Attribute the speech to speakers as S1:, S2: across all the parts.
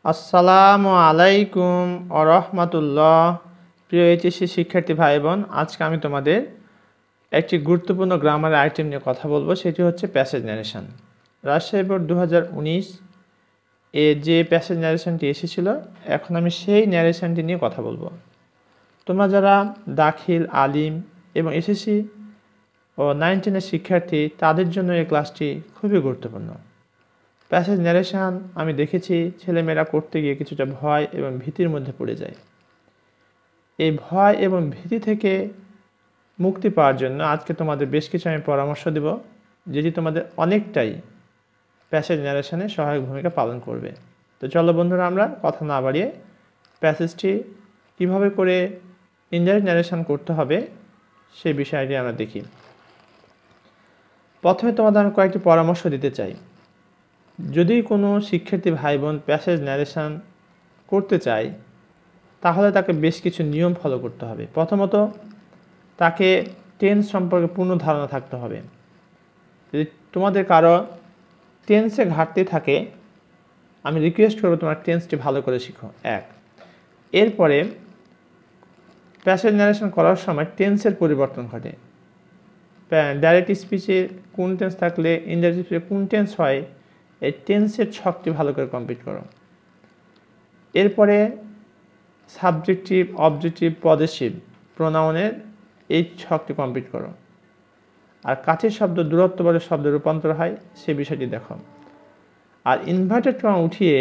S1: আসসালামু আলাইকুম ওয়া রাহমাতুল্লাহ। প্রিয় এইচএসসি শিক্ষার্থী ভাই বোন, আজকে আমি তোমাদের একটি গুরুত্বপূর্ণ গ্রামার আইটেম নিয়ে কথা বলবো, সেটি হচ্ছে প্যাসেজ ন্যারেশন। রাজশাহী বোর্ড 2019 এ যে প্যাসেজ ন্যারেশনটি এসেছিল, এখন আমি সেই ন্যারেশনটি নিয়ে কথা বলবো। তোমরা যারা দাখিল, আলিম এবং এসএসসি ও 9, 10 শিক্ষার্থী, তাদের জন্য এই ক্লাসটি খুবই গুরুত্বপূর্ণ। প্যাসেজ ন্যারেশন আমি দেখেছি ছেলেমেয়েরা করতে গিয়ে কিছুটা ভয় এবং ভীতির মধ্যে পড়ে যায়। এই ভয় এবং ভীতি থেকে মুক্তি পাওয়ার জন্য আজকে তোমাদের বেশ কিছু আমি পরামর্শ দেব, যেটি তোমাদের অনেকটাই প্যাসেজ ন্যারেশনে সহায়ক ভূমিকা পালন করবে। তো চলো বন্ধুরা, আমরা কথা না বাড়িয়ে প্যাসেজটি কীভাবে করে ইনডাইরেক্ট ন্যারেশন করতে হবে সেই বিষয়টি আমরা দেখি। প্রথমে তোমাদের আমি কয়েকটি পরামর্শ দিতে চাই। যদি কোনো শিক্ষার্থী ভাই বোন প্যাসেজ ন্যারেশন করতে চায়, তাহলে তাকে বেশ কিছু নিয়ম ফলো করতে হবে। প্রথমত, তাকে টেন্স সম্পর্কে পূর্ণ ধারণা থাকতে হবে। যদি তোমাদের কারো টেন্সে ঘাটতি থাকে, আমি রিকোয়েস্ট করবো তোমার টেন্সটি ভালো করে শিখো। এরপরে প্যাসেজ ন্যারেশন করার সময় টেন্সের পরিবর্তন ঘটে। ডাইরেক্ট স্পিচে কোন টেন্স থাকলে ইনডাইরেক্ট স্পিচে কোন টেন্স হয়, এই টেন্সের ছকটি ভালো করে কমপ্লিট করো। এরপরে সাবজেক্টিভ, অবজেক্টিভ, পজেসিভ প্রোনাউনের এই ছকটি কমপ্লিট করো। আর কাছের শব্দ দূরত্ব বলে শব্দ রূপান্তর হয় সে বিষয়টি দেখো। আর ইনভার্টেড কমা উঠিয়ে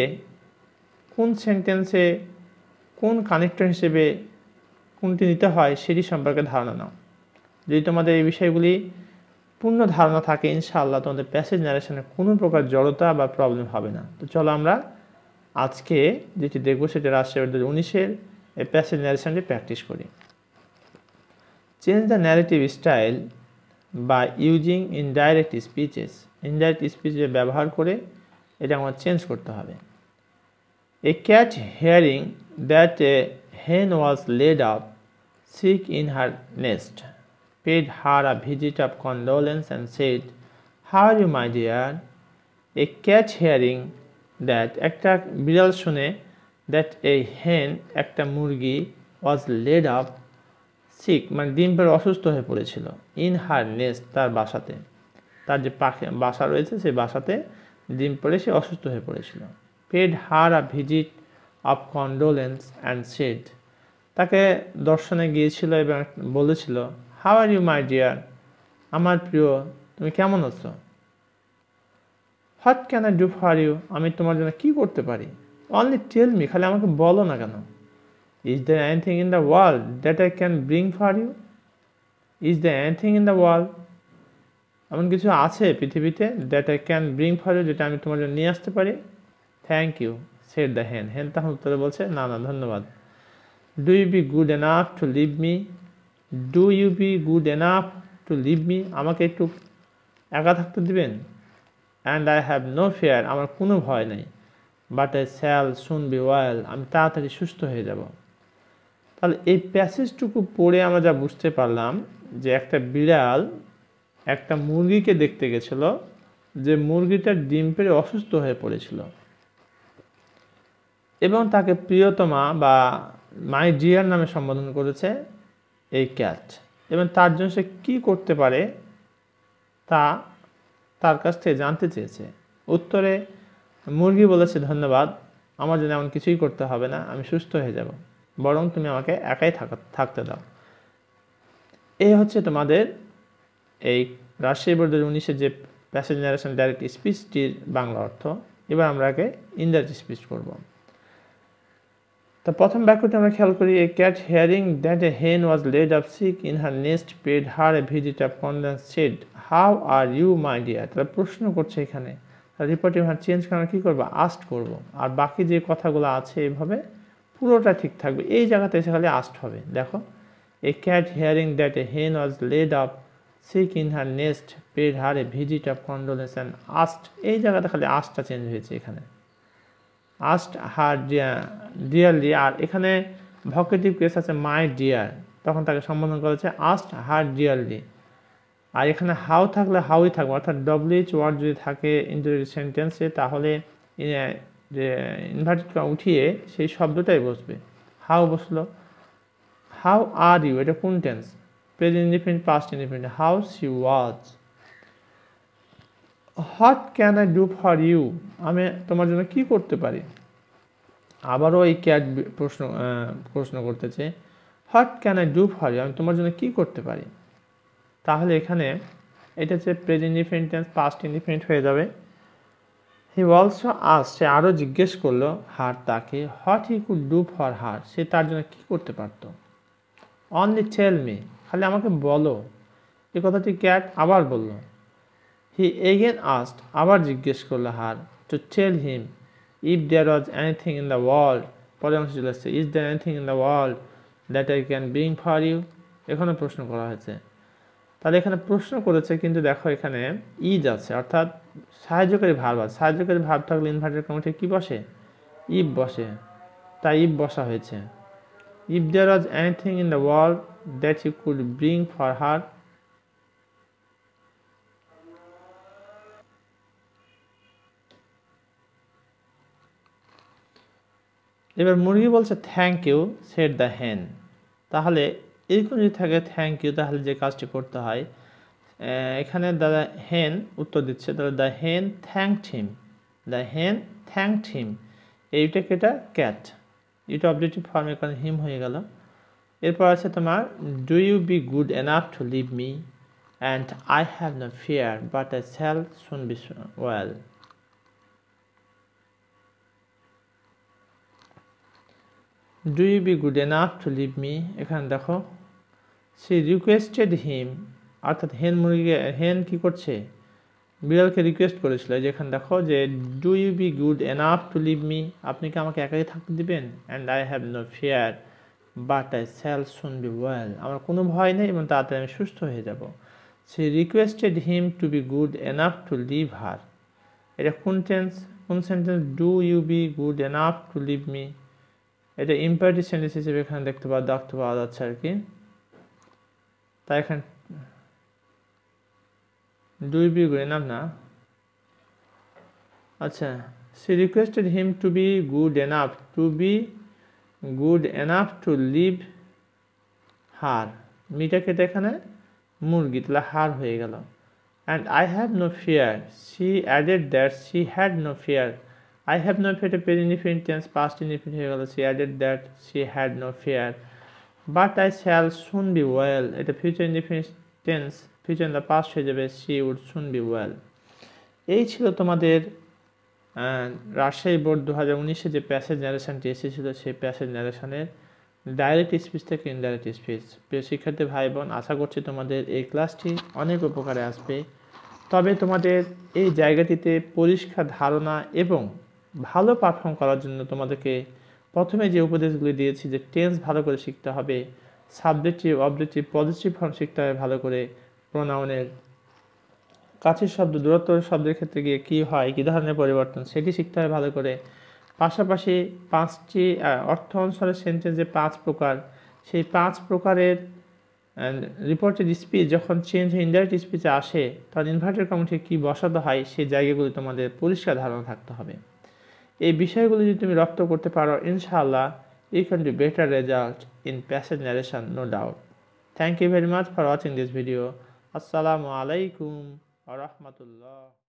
S1: কোন সেন্টেন্সে কোন কানেক্টর হিসেবে কোনটি নিতে হয় সেটি সম্পর্কে ধারণা নাও। যদি তোমাদের এই বিষয়গুলি পূর্ণ ধারণা থাকে, ইনশাআল্লাহ তোমাদের প্যাসেজ ন্যারেশনে কোনো প্রকার জড়তা বা প্রবলেম হবে না। তো চলো আমরা আজকে যেটি দেখবো সেটি রাজশাহী বোর্ড 2019 এই প্যাসেজ ন্যারেশনটি প্র্যাকটিস করি। চেঞ্জ দ্য ন্যারেটিভ স্টাইল বা ইউজিং ইনডাইরেক্ট স্পিচেস। ইনডাইরেক্ট স্পিচে ব্যবহার করে এটা আমার চেঞ্জ করতে হবে। এ cat hearing that A hen was laid up sick in her nest paid her a visit of condolence and said, "How are you, my dear?" A cat hearing that, একটা বিড়াল শুনে, that a hen, একটা মুরগি, was laid up sick মানে ডিম পেড়ে অসুস্থ হয়ে পড়েছিল, in her nest তার বাসাতে, তার যে পাখি বাসা রয়েছে সেই বাসাতে ডিম পেড়ে সে অসুস্থ হয়ে পড়েছিল। paid her a visit of condolence and said, তাকে দর্শনে গিয়েছিল এবং বলেছিল, how are you my dear, আমার প্রিয় তুমি কেমন আছো। What can I do for you, আমি তোমার জন্য কী করতে পারি। অনলি টেল মি, খালি আমাকে বলো না কেন। Is there anything in the world that I can bring for you. Is there anything in the world, এমন কিছু আছে পৃথিবীতে, that I can bring for you, যেটা আমি তোমার জন্য নিয়ে আসতে পারি। থ্যাংক ইউ সেড দ্য হেন, হেন তখন উত্তরে বলছে, না না ধন্যবাদ। Do you be good enough to leave me, do you be good enough to leave me, আমাকে একটু একা থাকতে দিবেন। And I have no fear, আমার কোনো ভয় নেই। But I shall soon be well, আমি তাড়াতাড়ি সুস্থ হয়ে যাব। তাহলে এই প্যাসেজটুকু পড়ে আমরা যা বুঝতে পারলাম যে একটা বিড়াল একটা মুরগিকে দেখতে গেছিল, যে মুরগিটার ডিম পেড়ে অসুস্থ হয়ে পড়েছিল এবং তাকে প্রিয়তমা বা মাই ডিয়ার নামে সম্বোধন করেছে এই ক্যাট, এবং তার জন্য সে কী করতে পারে তা তার কাছ থেকে জানতে চেয়েছে। উত্তরে মুরগি বলেছে, ধন্যবাদ, আমার জন্য এমন কিছুই করতে হবে না, আমি সুস্থ হয়ে যাব, বরং তুমি আমাকে একাই থাকতে দাও। এই হচ্ছে তোমাদের এই রাজশাহী বোর্ড 2019 যে প্যাসেজ ন্যারেশন ডাইরেক্ট স্পিচটির বাংলা অর্থ। এবার আমরা আগে ইনডাইরেক্ট স্পিচ করব। তো প্রথম বাক্যটি আমরা খেয়াল করি, a cat hearing that a hen was laid up sick in her nest paid her a visit of condolence said, how are you my dear. তারা প্রশ্ন করছে, এখানে রিপোর্টিং ভার্ব চেঞ্জ করে আমরা কী করবো, আস্ট করব। আর বাকি যে কথাগুলো আছে এইভাবে পুরোটা ঠিক থাকবে, এই জায়গাতে এসে খালি আস্ট হবে। দেখো, a cat hearing that a hen was laid up sick in her nest paid her a visit of condolence and asked, এই জায়গাতে খালি আস্টটা চেঞ্জ হয়েছে এখানে, আস্ট হার ডিয়ারলি। আর এখানে ভকেটিভ কেস আছে মাই ডিয়ার, তখন তাকে সম্বোধন করেছে আস্ট হার ডিয়ারলি। আর এখানে হাউ থাকলে হাউই থাকবে, অর্থাৎ ডব্লিউএইচ ওয়ার্ড যদি থাকে ইন্টারোগেটিভ সেন্টেন্সে, তাহলে যে ইনভার্টেড কমা উঠিয়ে সেই শব্দটাই বসবে। হাউ বসলো, হাউ আর ইউ, এটা কোন tense? Present indefinite, past indefinite. How she was. What can I do for you, আমি তোমার জন্য কি করতে পারি? আবারও এই ক্যাট প্রশ্ন করতেছে, what can I do for you, আমি তোমার জন্য কি করতে পারি? তাহলে এখানে এটা হচ্ছে present indefinite tense, past indefinite হয়ে যাবে। হি অলসো আস্কড, সে আরও জিজ্ঞেস করলো হার তাকে, what he could do for her, সে তার জন্য কি করতে পারত। অনলি টেল মি, খালি আমাকে বলো। এই কথাটি ক্যাট আবার বলল। হি এগেন আস্কড, আবার জিজ্ঞেস করলো her, to tell him if there was anything in the world. পরে অংশ চলে আসছে, is there anything in the world that I can bring for you. এখানে প্রশ্ন করা হয়েছে। তাহলে এখানে প্রশ্ন করেছে, কিন্তু দেখো এখানে ইজ আছে, অর্থাৎ সাহায্যকারী ভার্ব আছে। সাহায্যকারী ভার্ব থাকলে ইনভার্টেড কমাতে কি বসে? ইফ বসে, তাই ইফ বসা হয়েছে। If there was anything in the world that you could bring for her. এবার মুরগি বলছে থ্যাংক ইউ সেড দ্য হেন। তাহলে এরকম যদি থাকে থ্যাংক ইউ, তাহলে যে কাজটি করতে হয়, এখানে দ্য হেন উত্তর দিচ্ছে, তাহলে দ্য হেন থ্যাঙ্কড হিম, দ্য হেন থ্যাঙ্কড হিম। এইটাকে এটা ক্যাট, এটা অবজেক্টিভ ফর্মে কারণে হিম হয়ে গেল। এরপর আছে তোমার, do you be good enough to leave me and I have no fear but I shall soon be well. Do you be good enough to leave me, এখানে দেখো সি রিকোয়েস্টেড হিম, অর্থাৎ হেন কি করছে? বিড়ালকে রিকোয়েস্ট করেছিল। যেখানে দেখো যে do you be good enough to leave me, আপনি কি আমাকে একাই থাকতে দিবেন? And I have no fear but I shall soon be well, আমার কোনো ভয় নেই এবং তাড়াতাড়ি আমি সুস্থ হয়ে যাব। She requested him to be good enough to leave her. এটা কোন টেন্স, কোন sentence? Do you be good enough to leave me, এটা ইম্পারেটিভ সেন্টেন্স হিসেবে এখানে দেখতে পাওয়া যাচ্ছে আর কি। তাই এখানে do you be good enough না, আচ্ছা, she requested him to be good enough to leave her. মিটা কেটে এখানে মুরগি, তাহলে হার হয়ে গেল। And I have no fear, C added that she had no fear. I have no fear এটা present indefinite tense, past indefinite হয়ে গেল। She added that she had no fear but I shall soon be well, এটা future indefinite tense, future in the past হয়ে যাবে, she would soon be well. এই ছিল তোমাদের Rajshahi board 2019-এ যে passage ন্যারেশনটি এসেছিল, সেই প্যাসেজ ন্যারেশনের ডাইরেক্ট স্পিচ থেকে ইনডাইরেক্ট স্পিচ। প্রিয় শিক্ষার্থী ভাই বোন, আশা করছি তোমাদের এই ক্লাসটি অনেক উপকারে আসবে। তবে তোমাদের এই জায়গাটিতে পরিষ্কার ধারণা এবং ভালো পারফর্ম করার জন্য তোমাদেরকে প্রথমে যে উপদেশগুলি দিয়েছি, যে টেন্স ভালো করে শিখতে হবে, সাবজেক্টিভ, অবজেক্টিভ, পজিটিভ ফর্ম শিখতে হবে ভালো করে, প্রোনাউনের কাছের শব্দ দূরত্ব শব্দের ক্ষেত্রে গিয়ে কী হয়, কী ধরনের পরিবর্তন, সেটি শিখতে হয় ভালো করে। পাশাপাশি 5টি অর্থ অনুসারে সেন্টেন্সে 5 প্রকার, সেই 5 প্রকারের রিপোর্টেড স্পিচ যখন চেঞ্জ হয়ে ইনডাইরেক্ট স্পিচে আসে, তখন ইনভার্টেড কমাতে কী বসাতে হয়, সেই জায়গাগুলি তোমাদের পরিষ্কার ধারণা থাকতে হবে। এই বিষয়গুলি যদি তুমি রপ্ত করতে পারো, ইনশাআল্লাহ you can do better result in passage narration, no doubt. Thank you very much for watching this video. Assalamu alaikum wa rahmatullah.